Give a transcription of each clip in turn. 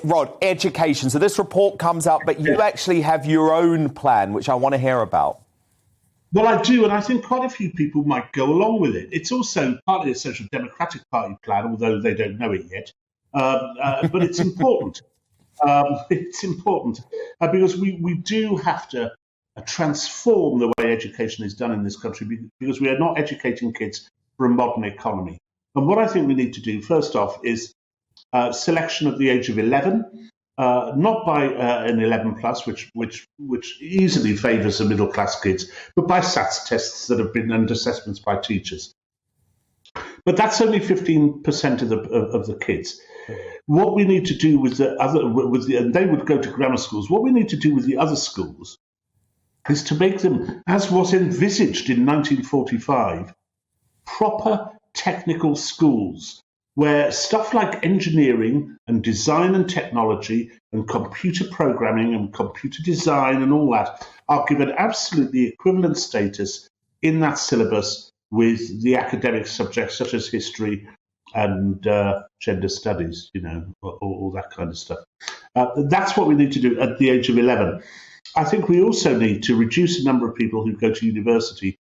Rod, education. So this report comes out, but you actually have your own plan, which I want to hear about. Well, I do, and I think quite a few people might go along with it. It's also partly a Social Democratic Party plan, although they don't know it yet. But it's important. It's important because we do have to transform the way education is done in this country, because we are not educating kids for a modern economy. And what I think we need to do, first off, is selection at the age of 11, not by an 11 plus, which easily favours the middle class kids, but by SATs tests that have been and assessments by teachers. But that's only 15% of the kids. What we need to do with the other, and they would go to grammar schools. What we need to do with the other schools is to make them, as was envisaged in 1945, proper technical schools, where stuff like engineering and design and technology and computer programming and computer design and all that are given absolutely equivalent status in that syllabus with the academic subjects such as history and gender studies, all that kind of stuff. That's what we need to do at the age of 11. I think we also need to reduce the number of people who go to university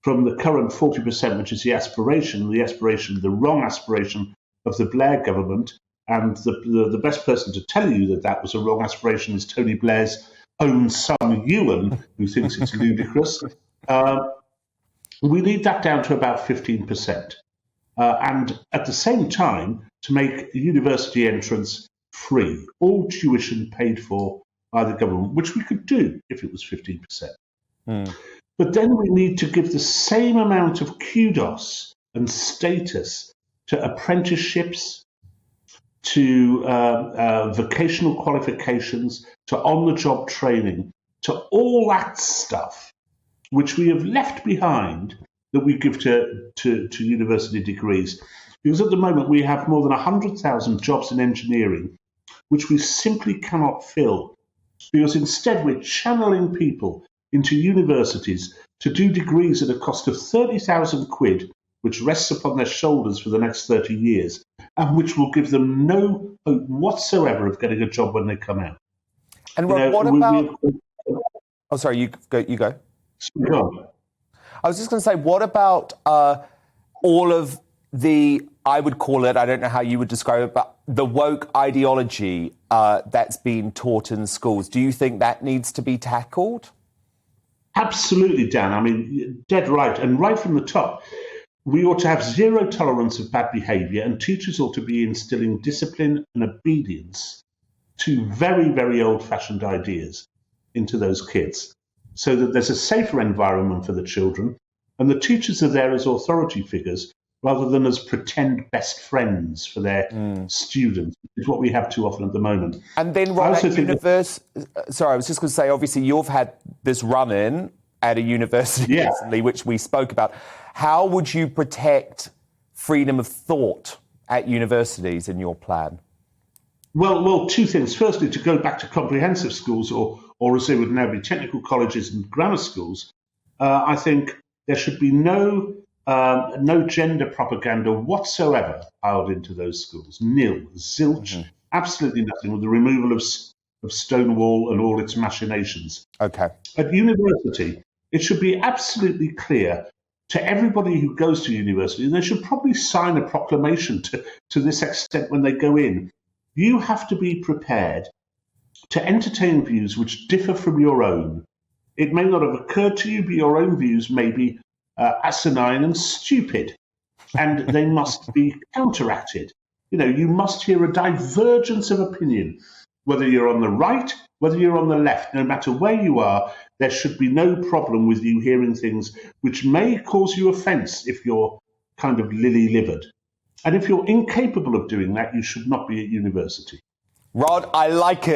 from the current 40%, which is the wrong aspiration of the Blair government. And the best person to tell you that was a wrong aspiration is Tony Blair's own son, Ewan, who thinks it's ludicrous. We need that down to about 15%. And at the same time, to make university entrance free, all tuition paid for by the government, which we could do if it was 15%. But then we need to give the same amount of kudos and status to apprenticeships, to vocational qualifications, to on-the-job training, to all that stuff which we have left behind that we give to university degrees. Because at the moment we have more than 100,000 jobs in engineering which we simply cannot fill, because instead we're channeling people into universities to do degrees at a cost of 30,000 quid, which rests upon their shoulders for the next 30 years, and which will give them no hope whatsoever of getting a job when they come out. And Rob, what about... Oh, sorry, you go. I was just going to say, what about all of the, I would call it, I don't know how you would describe it, but the woke ideology that's being taught in schools? Do you think that needs to be tackled? Absolutely, Dan. I mean, dead right. And right from the top, we ought to have zero tolerance of bad behaviour, and teachers ought to be instilling discipline and obedience to very, very old-fashioned ideas into those kids, so that there's a safer environment for the children, and the teachers are there as authority figures rather than as pretend best friends for their students, which is what we have too often at the moment. And then, Rob, sorry, I was just going to say, obviously, you've had this run-in at a university recently, which we spoke about. How would you protect freedom of thought at universities in your plan? Well, two things. Firstly, to go back to comprehensive schools, or as they would now be, technical colleges and grammar schools, I think there should be no gender propaganda whatsoever piled into those schools. Nil, zilch, absolutely nothing, with the removal of Stonewall and all its machinations. Okay. At university, it should be absolutely clear to everybody who goes to university, and they should probably sign a proclamation to this extent when they go in. You have to be prepared to entertain views which differ from your own. It may not have occurred to you, but your own views may be asinine and stupid, and they must be counteracted. You must hear a divergence of opinion, whether you're on the right, whether you're on the left. No matter where you are, there should be no problem with you hearing things which may cause you offence if you're kind of lily-livered. And if you're incapable of doing that, you should not be at university. Rod, I like it.